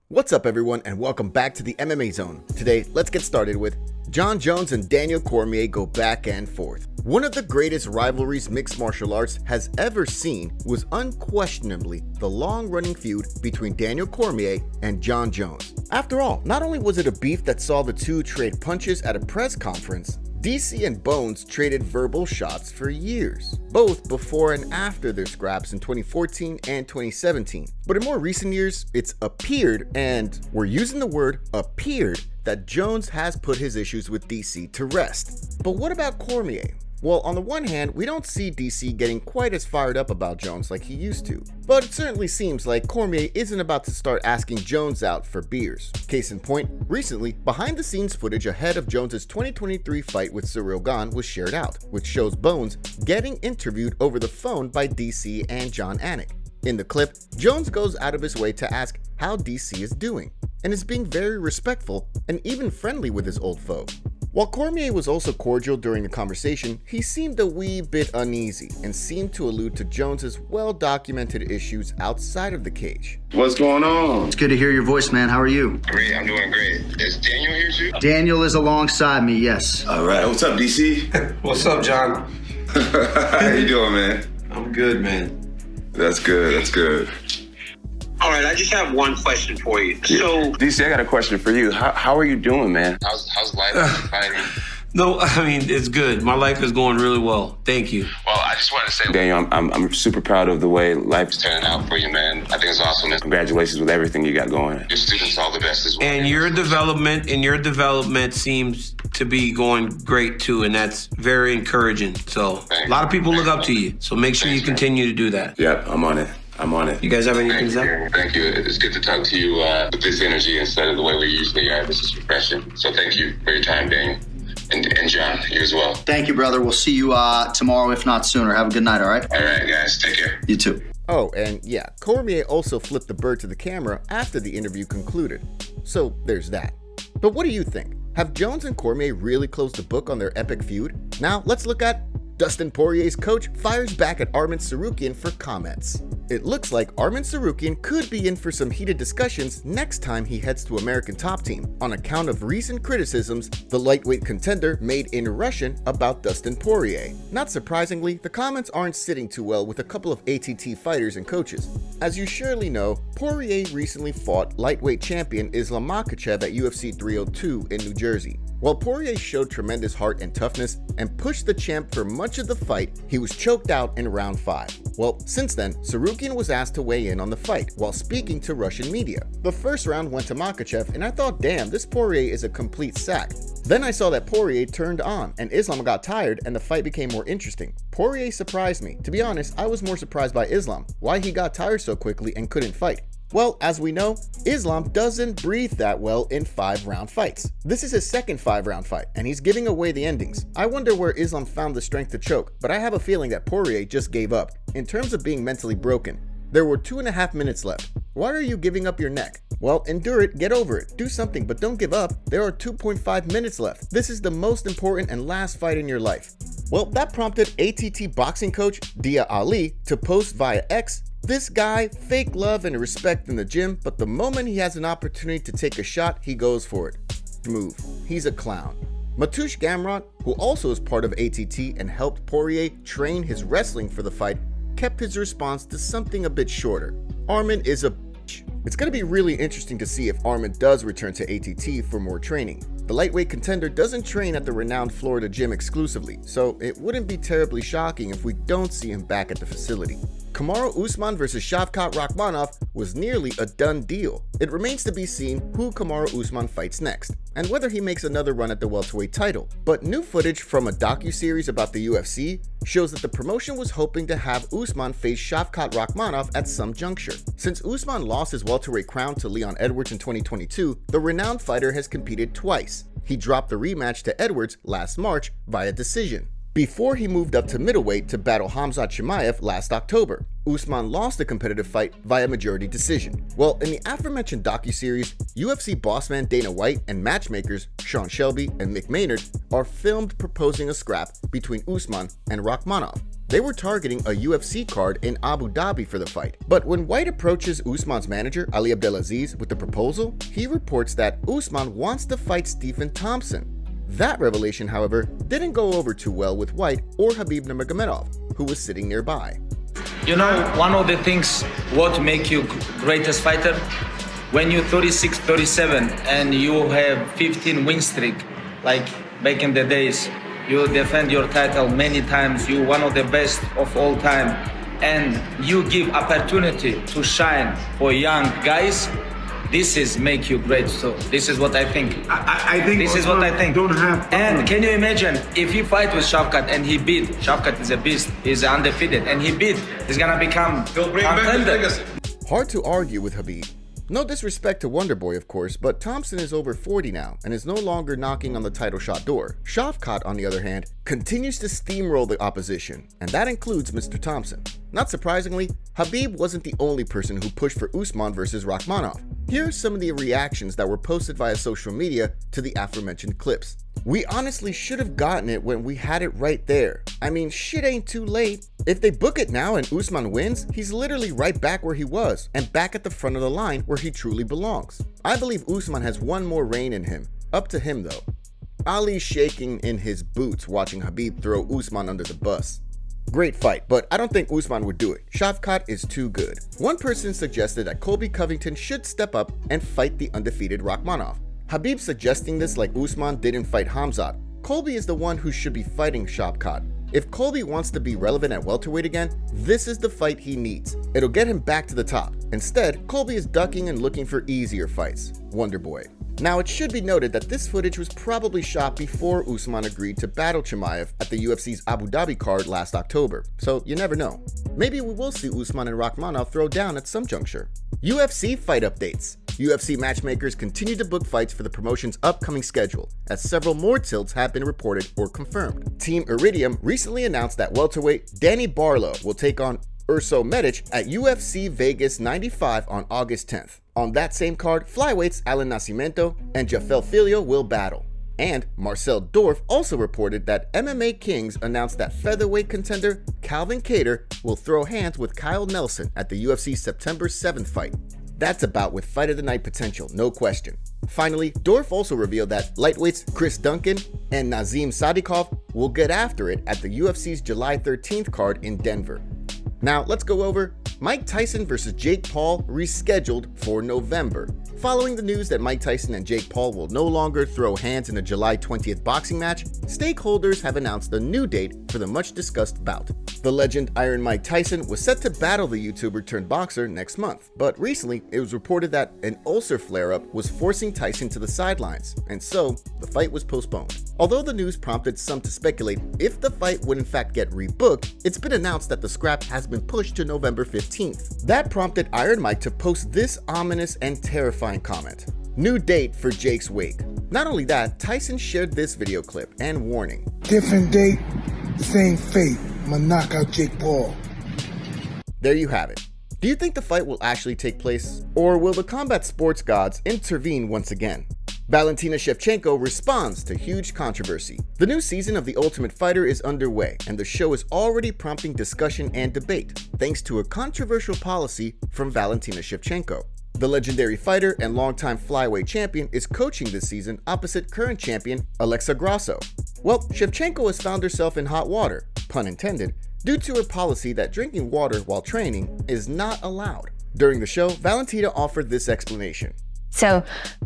What's up everyone and welcome back to the MMA Zone. Today, let's get started with Jon Jones and Daniel Cormier go back and forth. One of the greatest rivalries mixed martial arts has ever seen was unquestionably the long-running feud between Daniel Cormier and Jon Jones. After all, not only was it a beef that saw the two trade punches at a press conference, DC and Bones traded verbal shots for years, both before and after their scraps in 2014 and 2017. But in more recent years, it's appeared, and we're using the word appeared, that Jones has put his issues with DC to rest. But what about Cormier? Well, on the one hand, we don't see DC getting quite as fired up about Jones like he used to. But it certainly seems like Cormier isn't about to start asking Jones out for beers. Case in point, recently, behind-the-scenes footage ahead of Jones' 2023 fight with Ciryl Gane was shared out, which shows Bones getting interviewed over the phone by DC and Jon Anik. In the clip, Jones goes out of his way to ask how DC is doing, and is being very respectful and even friendly with his old foe. While Cormier was also cordial during the conversation, he seemed a wee bit uneasy and seemed to allude to Jones's well-documented issues outside of the cage. What's going on? It's good to hear your voice, man. How are you? Great, I'm doing great. Is Daniel here too? Daniel is alongside me, yes. All right, what's up, DC? What's up, John? How you doing, man? I'm good, man. That's good, that's good. All right, I just have one question for you. Yeah. So, DC, I got a question for you. How are you doing, man? How's life fighting? No, I mean, it's good. My life is going really well. Thank you. Well, I just wanted to say, Daniel, I'm super proud of the way life's turning out for you, man. I think it's awesome. Congratulations with everything you got going. Your students all the best as well. And your development seems to be going great too, and that's very encouraging. So a lot of people look up to you. So make sure you continue to do that. Yep, I'm on it. You guys have anything to say? Thank you. It's good to talk to you with this energy instead of the way we usually are. This is refreshing. So thank you for your time, Daniel. And John, you as well. Thank you, brother. We'll see you tomorrow, if not sooner. Have a good night, all right? All right, guys. Take care. You too. Oh, and yeah, Cormier also flipped the bird to the camera after the interview concluded. So there's that. But what do you think? Have Jones and Cormier really closed the book on their epic feud? Now let's look at Dustin Poirier's coach fires back at Arman Tsarukyan for comments. It looks like Arman Tsarukyan could be in for some heated discussions next time he heads to American Top Team on account of recent criticisms the lightweight contender made in Russian about Dustin Poirier. Not surprisingly, the comments aren't sitting too well with a couple of ATT fighters and coaches. As you surely know, Poirier recently fought lightweight champion Islam Makhachev at UFC 302 in New Jersey. While Poirier showed tremendous heart and toughness and pushed the champ for much of the fight, he was choked out in round 5. Well, since then, Tsarukyan was asked to weigh in on the fight while speaking to Russian media. The first round went to Makhachev, and I thought, damn, this Poirier is a complete sack. Then I saw that Poirier turned on, and Islam got tired, and the fight became more interesting. Poirier surprised me. To be honest, I was more surprised by Islam, why he got tired so quickly and couldn't fight. Well, as we know, Islam doesn't breathe that well in 5-round fights. This is his second 5-round fight, and he's giving away the endings. I wonder where Islam found the strength to choke, but I have a feeling that Poirier just gave up. In terms of being mentally broken, there were 2.5 minutes left. Why are you giving up your neck? Well, endure it, get over it, do something, but don't give up. There are 2.5 minutes left. This is the most important and last fight in your life. Well, that prompted ATT boxing coach Dia Ali to post via X, "This guy, fake love and respect in the gym, but the moment he has an opportunity to take a shot, he goes for it. Move. He's a clown." Mateusz Gamrot, who also is part of ATT and helped Poirier train his wrestling for the fight, kept his response to something a bit shorter. Arman is a bitch. It's going to be really interesting to see if Arman does return to ATT for more training. The lightweight contender doesn't train at the renowned Florida gym exclusively, so it wouldn't be terribly shocking if we don't see him back at the facility. Kamaru Usman versus Shavkat Rakhmonov was nearly a done deal. It remains to be seen who Kamaru Usman fights next, and whether he makes another run at the welterweight title. But new footage from a docuseries about the UFC shows that the promotion was hoping to have Usman face Shavkat Rakhmonov at some juncture. Since Usman lost his welterweight crown to Leon Edwards in 2022, the renowned fighter has competed twice. He dropped the rematch to Edwards last March via decision, before he moved up to middleweight to battle Khamzat Chimaev last October. Usman lost the competitive fight via majority decision. Well, in the aforementioned docuseries, UFC bossman Dana White and matchmakers Sean Shelby and Mick Maynard are filmed proposing a scrap between Usman and Rakhmonov. They were targeting a UFC card in Abu Dhabi for the fight. But when White approaches Usman's manager, Ali Abdelaziz, with the proposal, he reports that Usman wants to fight Stephen Thompson. That revelation, however, didn't go over too well with White or Khabib Nurmagomedov, who was sitting nearby. You know, one of the things what make you greatest fighter, when you're 36, 37 and you have 15 win streak, like back in the days, you defend your title many times, you're one of the best of all time, and you give opportunity to shine for young guys. This is make you great. So this is what I think. I think this is what I think. Don't have. And can you imagine if he fight with Shavkat and he beat? Shavkat is a beast. He's undefeated, and he beat. He's gonna become contender. Hard to argue with Khabib. No disrespect to Wonderboy, of course, but Thompson is over 40 now and is no longer knocking on the title shot door. Shavkat, on the other hand, continues to steamroll the opposition, and that includes Mr. Thompson. Not surprisingly, Khabib wasn't the only person who pushed for Usman versus Rakhmonov. Here are some of the reactions that were posted via social media to the aforementioned clips. We honestly should have gotten it when we had it right there. I mean, shit ain't too late. If they book it now and Usman wins, he's literally right back where he was and back at the front of the line where he truly belongs. I believe Usman has one more reign in him. Up to him though. Ali's shaking in his boots watching Khabib throw Usman under the bus. Great fight, but I don't think Usman would do it. Shavkat is too good. One person suggested that Colby Covington should step up and fight the undefeated Rakhmonov. Khabib suggesting this like Usman didn't fight Khamzat. Colby is the one who should be fighting Shavkat. If Colby wants to be relevant at welterweight again, this is the fight he needs. It'll get him back to the top. Instead, Colby is ducking and looking for easier fights. Wonderboy. Now, it should be noted that this footage was probably shot before Usman agreed to battle Chimaev at the UFC's Abu Dhabi card last October, so you never know. Maybe we will see Usman and Rakhmonov throw down at some juncture. UFC fight updates. UFC matchmakers continue to book fights for the promotion's upcoming schedule, as several more tilts have been reported or confirmed. Team Iridium recently announced that welterweight Danny Barlow will take on Urso Medic at UFC Vegas 95 on August 10th. On that same card, flyweights Alan Nascimento and Jafel Filho will battle. And Marcel Dorf also reported that MMA Kings announced that featherweight contender Calvin Kattar will throw hands with Kyle Nelson at the UFC September 7th fight. That's about with Fight of the Night potential, no question. Finally, Dorf also revealed that lightweights Chris Duncan and Nazim Sadikov will get after it at the UFC's July 13th card in Denver. Now, let's go over Mike Tyson versus Jake Paul rescheduled for November. Following the news that Mike Tyson and Jake Paul will no longer throw hands in a July 20th boxing match, stakeholders have announced a new date for the much-discussed bout. The legend Iron Mike Tyson was set to battle the YouTuber turned boxer next month, but recently it was reported that an ulcer flare-up was forcing Tyson to the sidelines, and so the fight was postponed. Although the news prompted some to speculate if the fight would in fact get rebooked, it's been announced that the scrap has been pushed to November 15th. That prompted Iron Mike to post this ominous and terrifying comment. New date for Jake's wake. Not only that, Tyson shared this video clip and warning. Different date, same fate. I'ma knock out Jake Paul. There you have it. Do you think the fight will actually take place? Or will the combat sports gods intervene once again? Valentina Shevchenko responds to huge controversy. The new season of The Ultimate Fighter is underway, and the show is already prompting discussion and debate, thanks to a controversial policy from Valentina Shevchenko. The legendary fighter and longtime flyweight champion is coaching this season opposite current champion Alexa Grasso. Well, Shevchenko has found herself in hot water, pun intended, due to her policy that drinking water while training is not allowed. During the show, Valentina offered this explanation. So,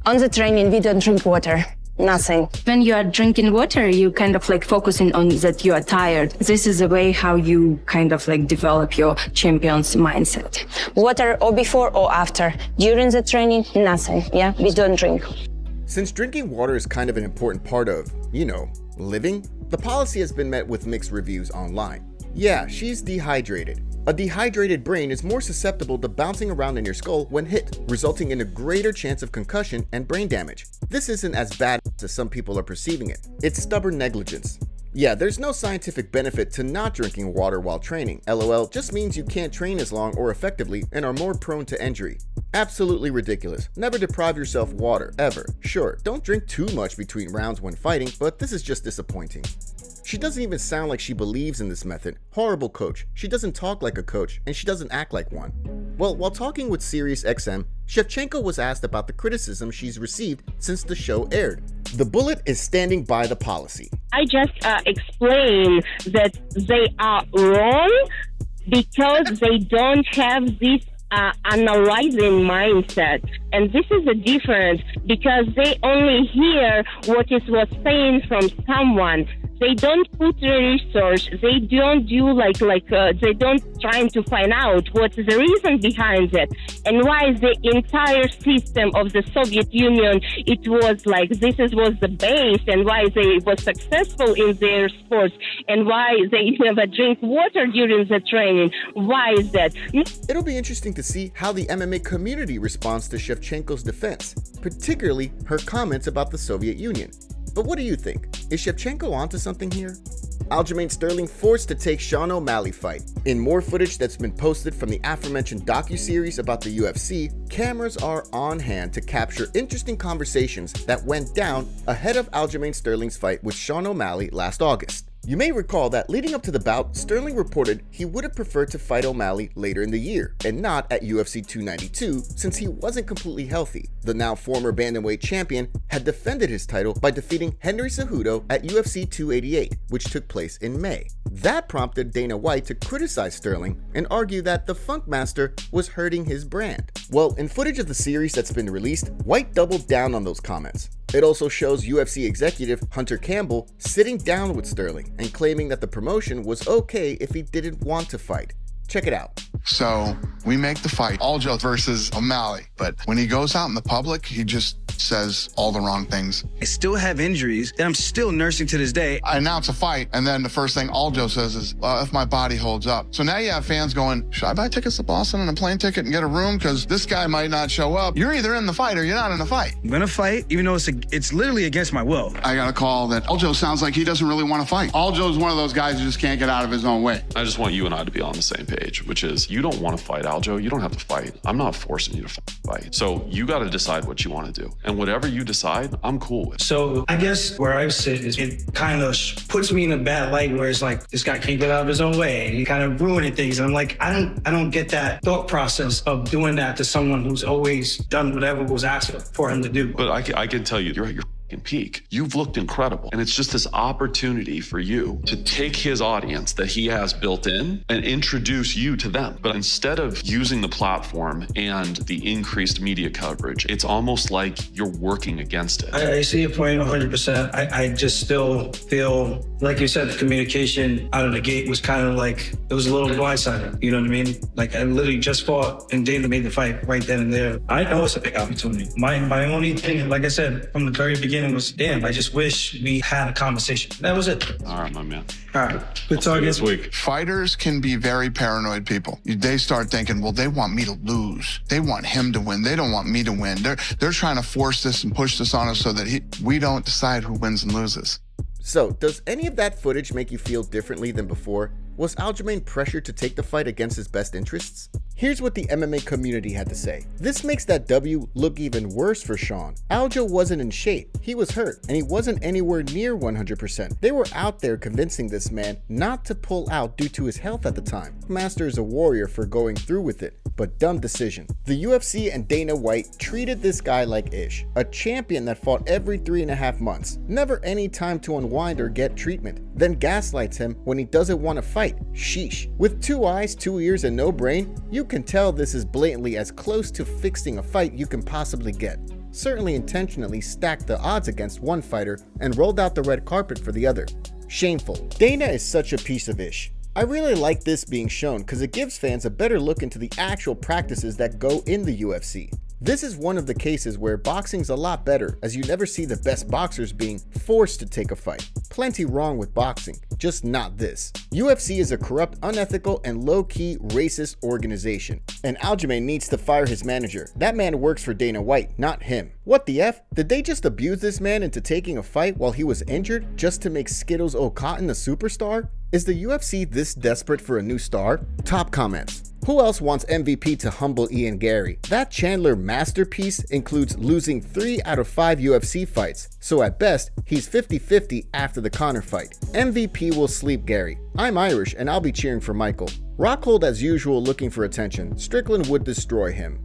on the training, we don't drink water. Nothing. When you are drinking water, you kind of like focusing on that you are tired. This is a way how you kind of like develop your champion's mindset. Water or before or after. During the training, nothing. Yeah, we don't drink. Since drinking water is kind of an important part of, living, the policy has been met with mixed reviews online. Yeah, she's dehydrated. A dehydrated brain is more susceptible to bouncing around in your skull when hit, resulting in a greater chance of concussion and brain damage. This isn't as bad as some people are perceiving it. It's stubborn negligence. Yeah, there's no scientific benefit to not drinking water while training. LOL just means you can't train as long or effectively and are more prone to injury. Absolutely ridiculous. Never deprive yourself water, ever. Sure, don't drink too much between rounds when fighting, but this is just disappointing. She doesn't even sound like she believes in this method. Horrible coach. She doesn't talk like a coach, and she doesn't act like one. Well, while talking with SiriusXM, Shevchenko was asked about the criticism she's received since the show aired. The Bullet is standing by the policy. I just explain that they are wrong because they don't have this analyzing mindset. And this is a difference because they only hear what was saying from someone. They don't put the research. They don't do they don't try to find out what's the reason behind it and why the entire system of the Soviet Union, it was like this was the base and why they were successful in their sports and why they never drink water during the training. Why is that? It'll be interesting to see how the MMA community responds to Shevchenko's defense, particularly her comments about the Soviet Union. But what do you think? Is Shevchenko onto something here? Aljamain Sterling forced to take Sean O'Malley fight. In more footage that's been posted from the aforementioned docuseries about the UFC, cameras are on hand to capture interesting conversations that went down ahead of Aljamain Sterling's fight with Sean O'Malley last August. You may recall that leading up to the bout, Sterling reported he would have preferred to fight O'Malley later in the year, and not at UFC 292 since he wasn't completely healthy. The now former bantamweight champion had defended his title by defeating Henry Cejudo at UFC 288, which took place in May. That prompted Dana White to criticize Sterling and argue that the Funkmaster was hurting his brand. Well, in footage of the series that's been released, White doubled down on those comments. It also shows UFC executive Hunter Campbell sitting down with Sterling and claiming that the promotion was okay if he didn't want to fight. Check it out. So we make the fight, Aljo versus O'Malley, but when he goes out in the public, he just says all the wrong things. I still have injuries that I'm still nursing to this day. I announce a fight, and then the first thing Aljo says is, if my body holds up. So now you have fans going, should I buy tickets to Boston and a plane ticket and get a room? Because this guy might not show up. You're either in the fight or you're not in the fight. I'm gonna fight, even though it's literally against my will. I got a call that Aljo sounds like he doesn't really want to fight. Aljo's one of those guys who just can't get out of his own way. I just want you and I to be on the same page, which is you don't want to fight Aljo. You don't have to fight. I'm not forcing you to fight. So you got to decide what you want to do. And whatever you decide, I'm cool with. So I guess where I sit is it kind of puts me in a bad light where it's like this guy can't get out of his own way and he kind of ruining things. And I'm like, I don't get that thought process of doing that to someone who's always done whatever was asked for him to do. But I can tell you, you're at your peak. You've looked incredible. And it's just this opportunity for you to take his audience that he has built in and introduce you to them. But instead of using the platform and the increased media coverage, it's almost like you're working against it. I see your point 100%. I just still feel, like you said, the communication out of the gate was kind of like, it was a little blindsided. You know what I mean? Like I literally just fought and Dana made the fight right then and there. I know it's a big opportunity. My only thing, like I said, from the very beginning was, damn, I just wish we had a conversation. That was it. All right, my man. All right. Good talk this week. Fighters can be very paranoid people. They start thinking, well, they want me to lose. They want him to win. They don't want me to win. They're trying to force this and push this on us so that we don't decide who wins and loses. So, does any of that footage make you feel differently than before? Was Aljamain pressured to take the fight against his best interests? Here's what the MMA community had to say. This makes that W look even worse for Sean. Aljo wasn't in shape, he was hurt, and he wasn't anywhere near 100%. They were out there convincing this man not to pull out due to his health at the time. Master is a warrior for going through with it, but dumb decision. The UFC and Dana White treated this guy like ish, a champion that fought every 3.5 months, never any time to unwind or get treatment, then gaslights him when he doesn't want to fight. Sheesh. With 2 eyes, 2 ears, and no brain, you can tell this is blatantly as close to fixing a fight you can possibly get. Certainly intentionally stacked the odds against one fighter and rolled out the red carpet for the other. Shameful. Dana is such a piece of ish. I really like this being shown because it gives fans a better look into the actual practices that go in the UFC. This is one of the cases where boxing's a lot better, as you never see the best boxers being forced to take a fight. Plenty wrong with boxing, just not this. UFC is a corrupt, unethical, and low-key racist organization, and Aljamain needs to fire his manager. That man works for Dana White, not him. What the F? Did they just abuse this man into taking a fight while he was injured just to make Skittles O'Cotton a superstar? Is the UFC this desperate for a new star? Top comments. Who else wants MVP to humble Ian Gary? That Chandler masterpiece includes losing 3 out of 5 UFC fights, so at best, he's 50-50 after the Conor fight. MVP will sleep Gary. I'm Irish and I'll be cheering for Michael. Rockhold as usual looking for attention. Strickland would destroy him.